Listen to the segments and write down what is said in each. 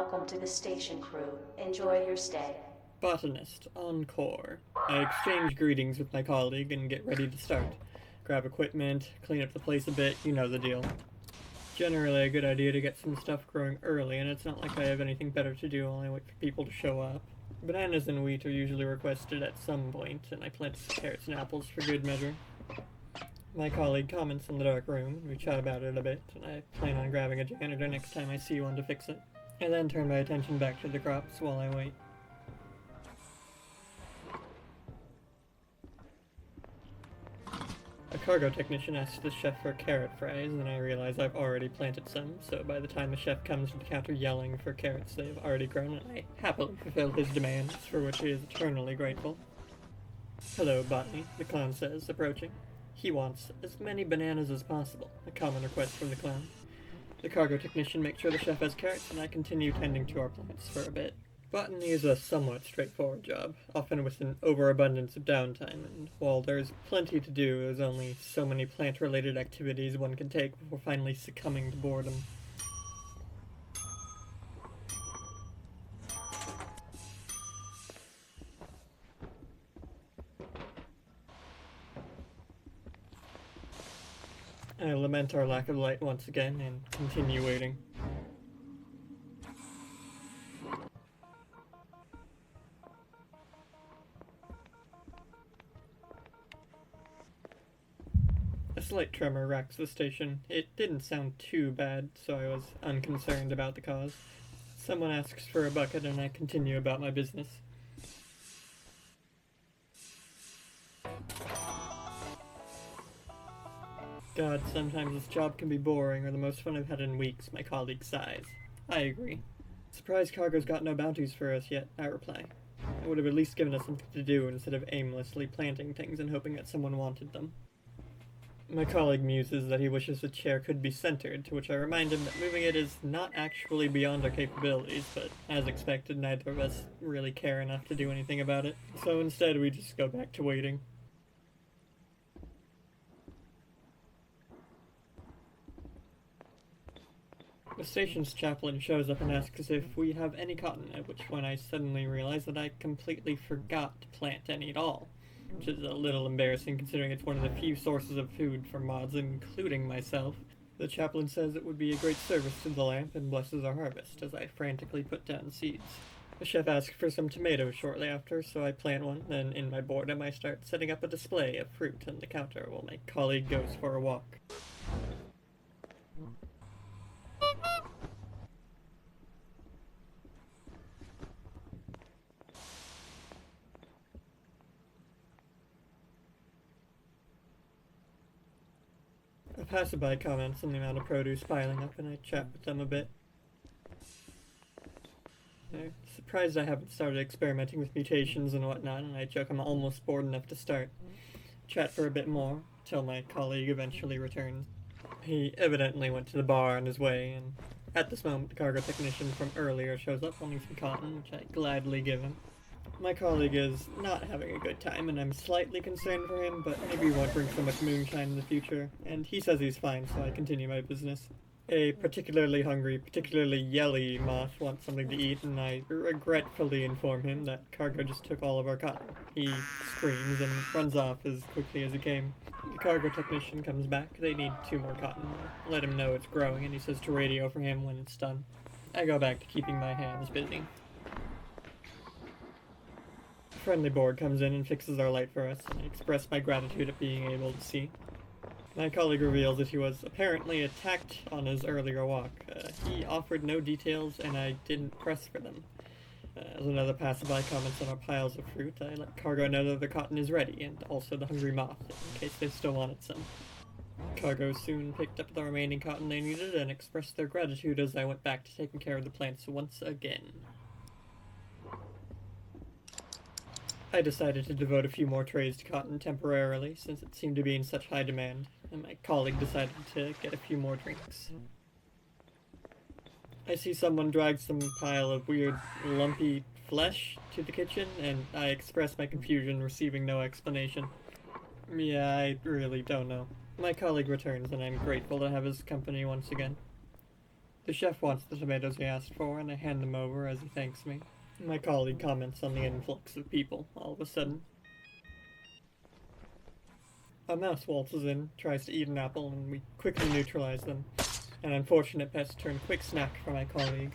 Welcome to the station crew. Enjoy your stay. Botanist, encore. I exchange greetings with my colleague and get ready to start. Grab equipment, clean up the place a bit, you know the deal. Generally a good idea to get some stuff growing early, and it's not like I have anything better to do while I wait for people to show up. Bananas and wheat are usually requested at some point, and I plant some carrots and apples for good measure. My colleague comments in the dark room, we chat about it a bit, and I plan on grabbing a janitor next time I see one to fix it. I then turn my attention back to the crops while I wait. A cargo technician asks the chef for carrot fries, and I realize I've already planted some, so by the time the chef comes to the counter yelling for carrots they've already grown, and I happily fulfill his demands, for which he is eternally grateful. Hello, Botany, the clown says, approaching. He wants as many bananas as possible, a common request from the clown. The cargo technician makes sure the chef has carrots, and I continue tending to our plants for a bit. Botany is a somewhat straightforward job, often with an overabundance of downtime, and while there's plenty to do, there's only so many plant-related activities one can take before finally succumbing to boredom. I lament our lack of light once again and continue waiting. A slight tremor racks the station. It didn't sound too bad, so I was unconcerned about the cause. Someone asks for a bucket and I continue about my business. God, sometimes this job can be boring or the most fun I've had in weeks, my colleague sighs. I agree. Surprised cargo's got no bounties for us yet, I reply. It would have at least given us something to do instead of aimlessly planting things and hoping that someone wanted them. My colleague muses that he wishes the chair could be centered, to which I remind him that moving it is not actually beyond our capabilities, but as expected, neither of us really care enough to do anything about it, so instead we just go back to waiting. The station's chaplain shows up and asks if we have any cotton, at which point I suddenly realize that I completely forgot to plant any at all, which is a little embarrassing considering it's one of the few sources of food for mods, including myself. The chaplain says it would be a great service to the lamp and blesses our harvest, as I frantically put down seeds. The chef asks for some tomatoes shortly after, so I plant one, then in my boredom I start setting up a display of fruit on the counter while my colleague goes for a walk. A passerby comments on the amount of produce piling up, and I chat with them a bit. They're surprised I haven't started experimenting with mutations and whatnot, and I joke I'm almost bored enough to start. Chat for a bit more, till my colleague eventually returns. He evidently went to the bar on his way, and at this moment the cargo technician from earlier shows up wanting some cotton, which I gladly give him. My colleague is not having a good time, and I'm slightly concerned for him, but maybe he won't drink so much moonshine in the future, and he says he's fine, so I continue my business. A particularly hungry, particularly yelly moth wants something to eat, and I regretfully inform him that cargo just took all of our cotton. He screams and runs off as quickly as he came. The cargo technician comes back. They need 2 more cotton. I let him know it's growing, and he says to radio for him when it's done. I go back to keeping my hands busy. A friendly board comes in and fixes our light for us, and I express my gratitude at being able to see. My colleague reveals that he was apparently attacked on his earlier walk. He offered no details, and I didn't press for them. As another passerby comments on our piles of fruit, I let cargo know that the cotton is ready, and also the hungry moth, in case they still wanted some. Cargo soon picked up the remaining cotton they needed and expressed their gratitude as I went back to taking care of the plants once again. I decided to devote a few more trays to cotton temporarily, since it seemed to be in such high demand, and my colleague decided to get a few more drinks. I see someone drag some pile of weird, lumpy flesh to the kitchen, and I express my confusion, receiving no explanation. Yeah, I really don't know. My colleague returns, and I'm grateful to have his company once again. The chef wants the tomatoes he asked for, and I hand them over as he thanks me. My colleague comments on the influx of people all of a sudden. A mouse waltzes in, tries to eat an apple, and we quickly neutralize them. An unfortunate pest turned quick snack for my colleague.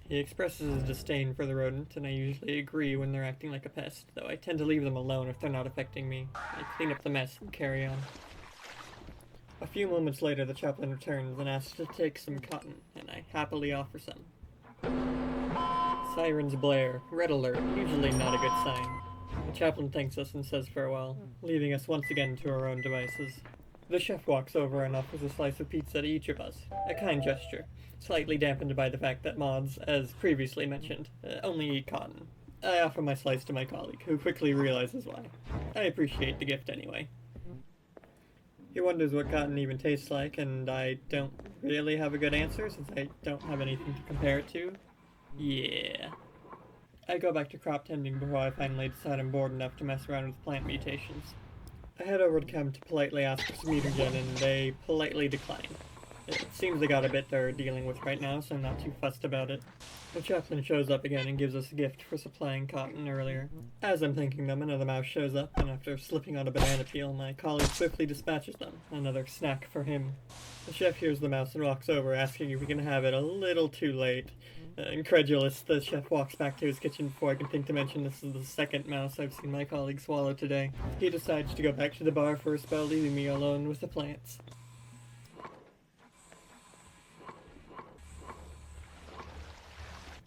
He expresses his disdain for the rodent, and I usually agree when they're acting like a pest, though I tend to leave them alone if they're not affecting me. I clean up the mess and carry on. A few moments later, the chaplain returns and asks to take some cotton, and I happily offer some. Sirens blare, red alert, usually not a good sign. The chaplain thanks us and says farewell, leaving us once again to our own devices. The chef walks over and offers a slice of pizza to each of us, a kind gesture, slightly dampened by the fact that mods, as previously mentioned, only eat cotton. I offer my slice to my colleague, who quickly realizes why. I appreciate the gift anyway. He wonders what cotton even tastes like, and I don't really have a good answer since I don't have anything to compare it to. Yeah. I go back to crop tending before I finally decide I'm bored enough to mess around with plant mutations. I head over to Chem to politely ask for some mutagen, and they politely decline. It seems they got a bit they're dealing with right now, so I'm not too fussed about it. The chaplain shows up again and gives us a gift for supplying cotton earlier. As I'm thanking them, another mouse shows up, and after slipping on a banana peel, my colleague swiftly dispatches them, another snack for him. The chef hears the mouse and walks over, asking if we can have it a little too late. Incredulous, the chef walks back to his kitchen before I can think to mention this is the second mouse I've seen my colleague swallow today. He decides to go back to the bar for a spell, leaving me alone with the plants.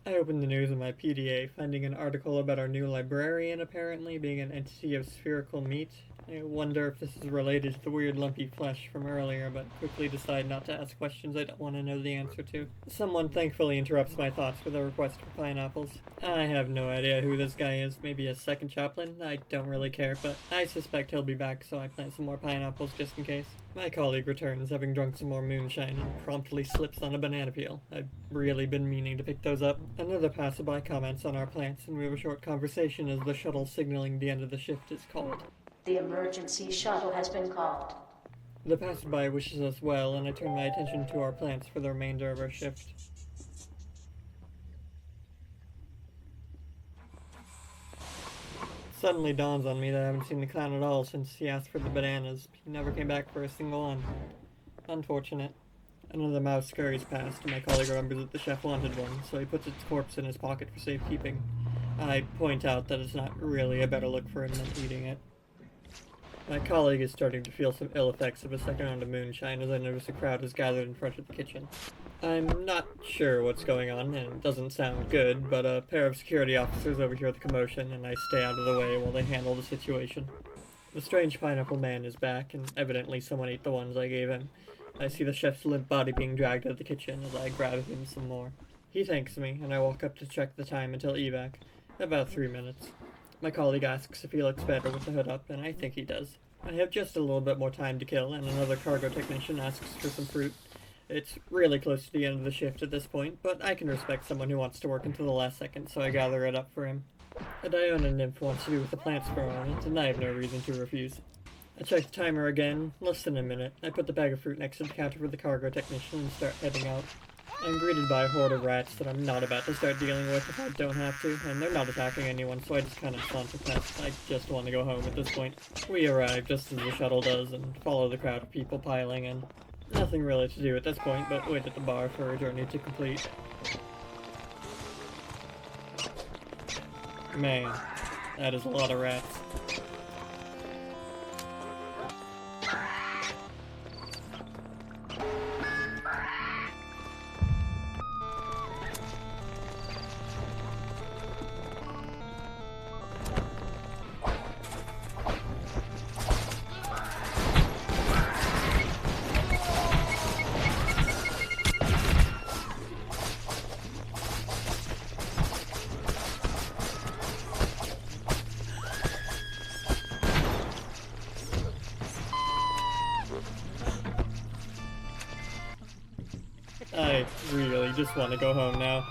I opened the news in my PDA, finding an article about our new librarian apparently being an entity of spherical meat. I wonder if this is related to the weird lumpy flesh from earlier, but quickly decide not to ask questions I don't want to know the answer to. Someone thankfully interrupts my thoughts with a request for pineapples. I have no idea who this guy is, maybe a second chaplain? I don't really care, but I suspect he'll be back, so I plant some more pineapples just in case. My colleague returns, having drunk some more moonshine, and promptly slips on a banana peel. I've really been meaning to pick those up. Another passerby comments on our plants, and we have a short conversation as the shuttle signaling the end of the shift is called. The emergency shuttle has been called. The passerby wishes us well, and I turn my attention to our plants for the remainder of our shift. It suddenly dawns on me that I haven't seen the clown at all since he asked for the bananas. He never came back for a single one. Unfortunate. Another mouse scurries past, and my colleague remembers that the chef wanted one, so he puts its corpse in his pocket for safekeeping. I point out that it's not really a better look for him than eating it. My colleague is starting to feel some ill effects of a second round of moonshine as I notice a crowd is gathered in front of the kitchen. I'm not sure what's going on, and it doesn't sound good, but a pair of security officers overhear the commotion, and I stay out of the way while they handle the situation. The strange pineapple man is back, and evidently someone ate the ones I gave him. I see the chef's limp body being dragged out of the kitchen as I grab him some more. He thanks me, and I walk up to check the time until evac. About 3 minutes. My colleague asks if he looks better with the hood up, and I think he does. I have just a little bit more time to kill, and another cargo technician asks for some fruit. It's really close to the end of the shift at this point, but I can respect someone who wants to work until the last second, so I gather it up for him. A Diona nymph wants to be with the plants for a moment, and I have no reason to refuse. I check the timer again, less than a minute. I put the bag of fruit next to the counter for the cargo technician and start heading out. I'm greeted by a horde of rats that I'm not about to start dealing with if I don't have to, and they're not attacking anyone, so I just kind of saunter past. I just want to go home at this point. We arrive just as the shuttle does and follow the crowd of people piling in. Nothing really to do at this point, but wait at the bar for a journey to complete. Man, that is a lot of rats. I really just want to go home now.